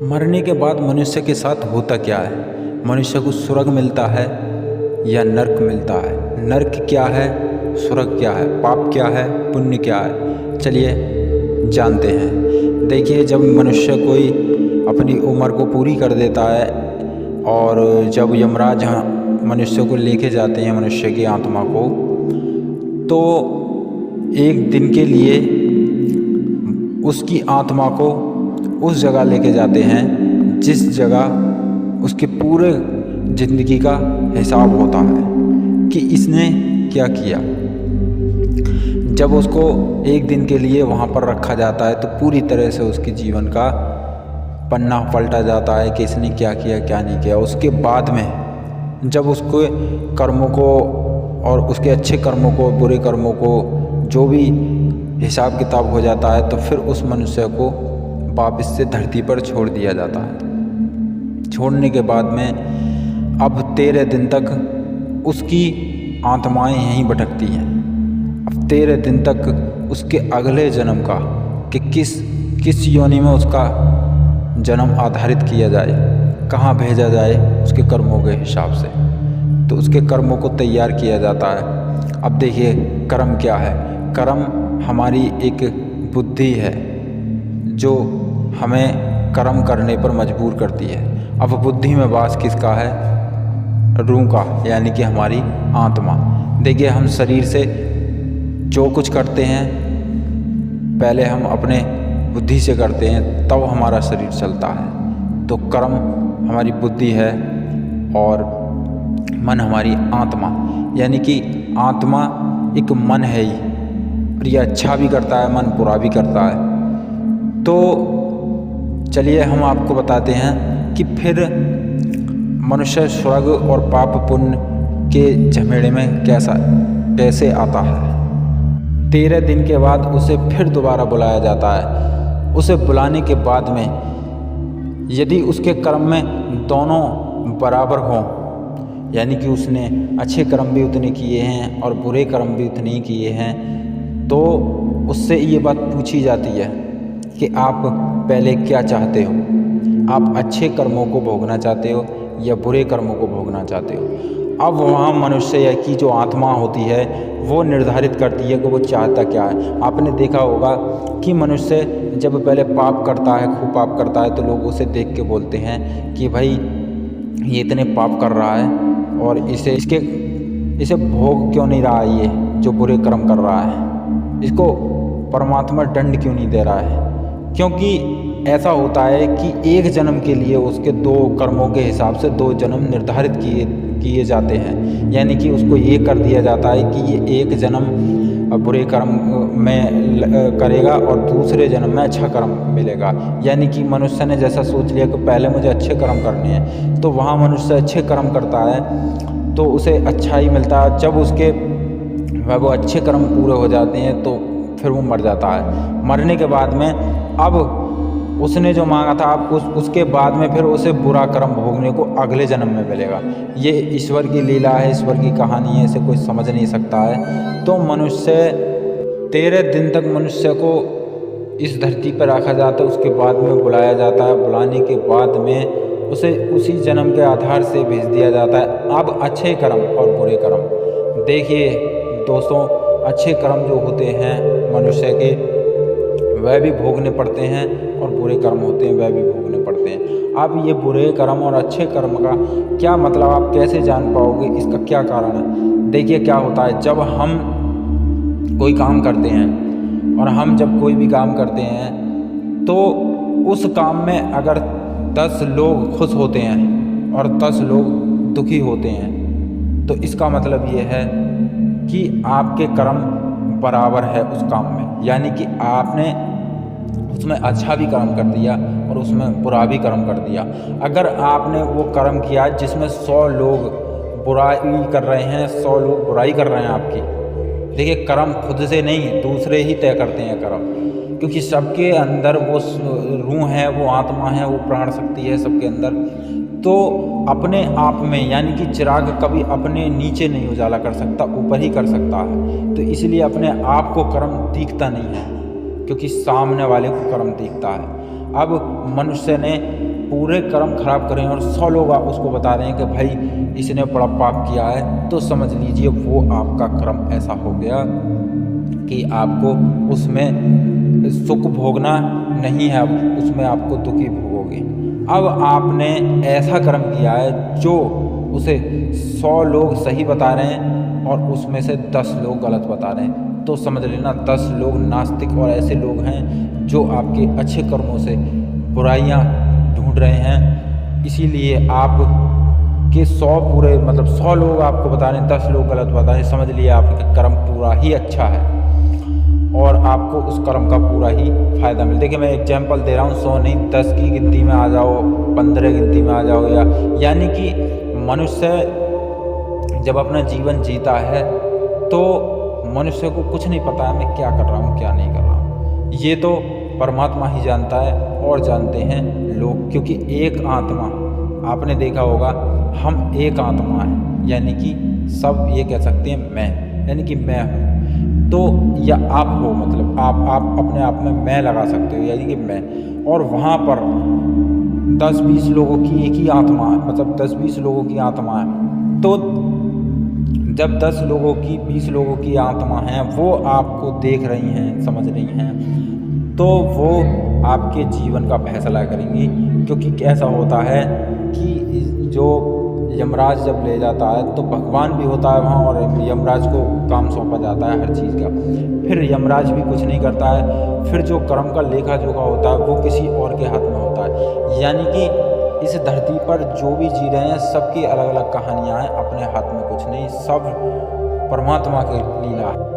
मरने के बाद मनुष्य के साथ होता क्या है? मनुष्य को स्वर्ग मिलता है या नर्क मिलता है? नर्क क्या है, स्वर्ग क्या है, पाप क्या है, पुण्य क्या है? चलिए जानते हैं। देखिए, जब मनुष्य कोई अपनी उम्र को पूरी कर देता है और जब यमराज मनुष्य को लेके जाते हैं, मनुष्य की आत्मा को, तो एक दिन के लिए उसकी आत्मा को उस जगह लेके जाते हैं जिस जगह उसके पूरे ज़िंदगी का हिसाब होता है कि इसने क्या किया। जब उसको एक दिन के लिए वहाँ पर रखा जाता है तो पूरी तरह से उसके जीवन का पन्ना पलटा जाता है कि इसने क्या किया क्या नहीं किया। उसके बाद में जब उसके कर्मों को और उसके अच्छे कर्मों को, बुरे कर्मों को जो भी हिसाब किताब हो जाता है, तो फिर उस मनुष्य को वापस से धरती पर छोड़ दिया जाता है। छोड़ने के बाद में अब 13 दिन तक उसकी आत्माएं यहीं भटकती हैं। अब 13 दिन तक उसके अगले जन्म का कि किस योनि में उसका जन्म आधारित किया जाए, कहाँ भेजा जाए उसके कर्मों के हिसाब से, तो उसके कर्मों को तैयार किया जाता है। अब देखिए, कर्म क्या है? कर्म हमारी एक बुद्धि है जो हमें कर्म करने पर मजबूर करती है। अब बुद्धि में वास किसका है? रूह का, यानी कि हमारी आत्मा। देखिए, हम शरीर से जो कुछ करते हैं पहले हम अपने बुद्धि से करते हैं, तब हमारा शरीर चलता है। तो कर्म हमारी बुद्धि है और मन हमारी आत्मा, यानी कि आत्मा एक मन है ही, और ये अच्छा भी करता है, मन बुरा भी करता है। तो चलिए हम आपको बताते हैं कि फिर मनुष्य स्वर्ग और पाप पुण्य के झमेड़े में कैसे आता है। 13 दिन के बाद उसे फिर दोबारा बुलाया जाता है। उसे बुलाने के बाद में यदि उसके कर्म में दोनों बराबर हों, यानी कि उसने अच्छे कर्म भी उतने किए हैं और बुरे कर्म भी उतने ही किए हैं, तो उससे ये बात पूछी जाती है कि आप पहले क्या चाहते हो? आप अच्छे कर्मों को भोगना चाहते हो या बुरे कर्मों को भोगना चाहते हो? अब वहाँ मनुष्य की जो आत्मा होती है वो निर्धारित करती है कि वो चाहता क्या है। आपने देखा होगा कि मनुष्य जब पहले पाप करता है, खूब पाप करता है, तो लोग उसे देख के बोलते हैं कि भाई ये इतने पाप कर रहा है और इसे भोग क्यों नहीं रहा, ये जो बुरे कर्म कर रहा है, इसको परमात्मा दंड क्यों नहीं दे रहा है? क्योंकि ऐसा होता है कि एक जन्म के लिए उसके 2 कर्मों के हिसाब से 2 जन्म निर्धारित किए जाते हैं। यानी कि उसको ये कर दिया जाता है कि ये एक जन्म बुरे कर्म में करेगा और दूसरे जन्म में अच्छा कर्म मिलेगा। यानी कि मनुष्य ने जैसा सोच लिया कि पहले मुझे अच्छे कर्म करने हैं, तो वहाँ मनुष्य अच्छे कर्म करता है तो उसे अच्छा ही मिलता है। जब उसके वो अच्छे कर्म पूरे हो जाते हैं तो फिर वो मर जाता है। मरने के बाद में अब उसने जो मांगा था, अब उसके बाद में फिर उसे बुरा कर्म भोगने को अगले जन्म में मिलेगा। ये ईश्वर की लीला है, ईश्वर की कहानी है, इसे कोई समझ नहीं सकता है। तो मनुष्य 13 दिन तक मनुष्य को इस धरती पर रखा जाता है, उसके बाद में बुलाया जाता है। बुलाने के बाद में उसे उसी जन्म के आधार से भेज दिया जाता है। अब अच्छे कर्म और बुरे कर्म, देखिए दोस्तों, अच्छे कर्म जो होते हैं मनुष्य के वह भी भोगने पड़ते हैं और बुरे कर्म होते हैं वह भी भोगने पड़ते हैं। अब ये बुरे कर्म और अच्छे कर्म का क्या मतलब, आप कैसे जान पाओगे, इसका क्या कारण है? देखिए क्या होता है, जब हम कोई काम करते हैं और हम जब कोई भी काम करते हैं तो उस काम में अगर 10 लोग खुश होते हैं और 10 लोग दुखी होते हैं, तो इसका मतलब ये है कि आपके कर्म बराबर है उस काम में। यानी कि आपने उसमें अच्छा भी कर्म कर दिया और उसमें बुरा भी कर्म कर दिया। अगर आपने वो कर्म किया जिसमें 100 लोग बुराई कर रहे हैं, 100 लोग बुराई कर रहे हैं आपकी, देखिए कर्म खुद से नहीं, दूसरे ही तय करते हैं कर्म, क्योंकि सबके अंदर वो रूह है, वो आत्मा है, वो प्राण शक्ति है सबके अंदर। तो अपने आप में, यानी कि चिराग कभी अपने नीचे नहीं उजाला कर सकता, ऊपर ही कर सकता है। तो इसलिए अपने आप को कर्म दिखता नहीं है, क्योंकि सामने वाले को कर्म दिखता है। अब मनुष्य ने पूरे कर्म खराब करे हैं और 100 लोग उसको बता रहे हैं कि भाई इसने बड़ा पाप किया है, तो समझ लीजिए वो आपका कर्म ऐसा हो गया कि आपको उसमें सुख भोगना नहीं है, अब उसमें आपको दुख ही भोगोगे। अब आपने ऐसा कर्म किया है जो उसे 100 लोग सही बता रहे हैं और उसमें से 10 लोग गलत बता रहे हैं, तो समझ लेना 10 लोग नास्तिक और ऐसे लोग हैं जो आपके अच्छे कर्मों से बुराइयां ढूंढ रहे हैं। इसीलिए आप के 100 पूरे मतलब 100 लोग आपको बता रहे हैं, 10 लोग गलत बता रहे हैं, समझ लिए आपका कर्म पूरा ही अच्छा है और आपको उस कर्म का पूरा ही फ़ायदा मिले। देखिए मैं एग्जांपल दे रहा हूँ, 100 नहीं 10 की गिनती में आ जाओ, 15 गिनती में आ जाओ, यानी कि मनुष्य जब अपना जीवन जीता है तो मनुष्य को कुछ नहीं पता है मैं क्या कर रहा हूँ क्या नहीं कर रहा हूँ, ये तो परमात्मा ही जानता है और जानते हैं लोग, क्योंकि एक आत्मा, आपने देखा होगा हम एक आत्मा है, यानी कि सब ये कह सकते हैं मैं, यानी कि मैं हूँ, तो या आप हो, मतलब आप अपने आप में मैं लगा सकते हो, यानी कि मैं, और वहाँ पर 10-20 लोगों की एक ही आत्मा है, मतलब 10-20 लोगों की आत्मा है। तो जब 10 लोगों की 20 लोगों की आत्मा है वो आपको देख रही हैं, समझ रही हैं, तो वो आपके जीवन का फैसला करेंगी। क्योंकि कैसा होता है कि जो यमराज जब ले जाता है तो भगवान भी होता है वहाँ और यमराज को काम सौंपा जाता है हर चीज़ का, फिर यमराज भी कुछ नहीं करता है, फिर जो कर्म का लेखा जोखा होता है वो किसी और के हाथ में होता है। यानी कि इस धरती पर जो भी जी रहे हैं सबकी अलग अलग कहानियाँ हैं, अपने हाथ में कुछ नहीं, सब परमात्मा की लीला है।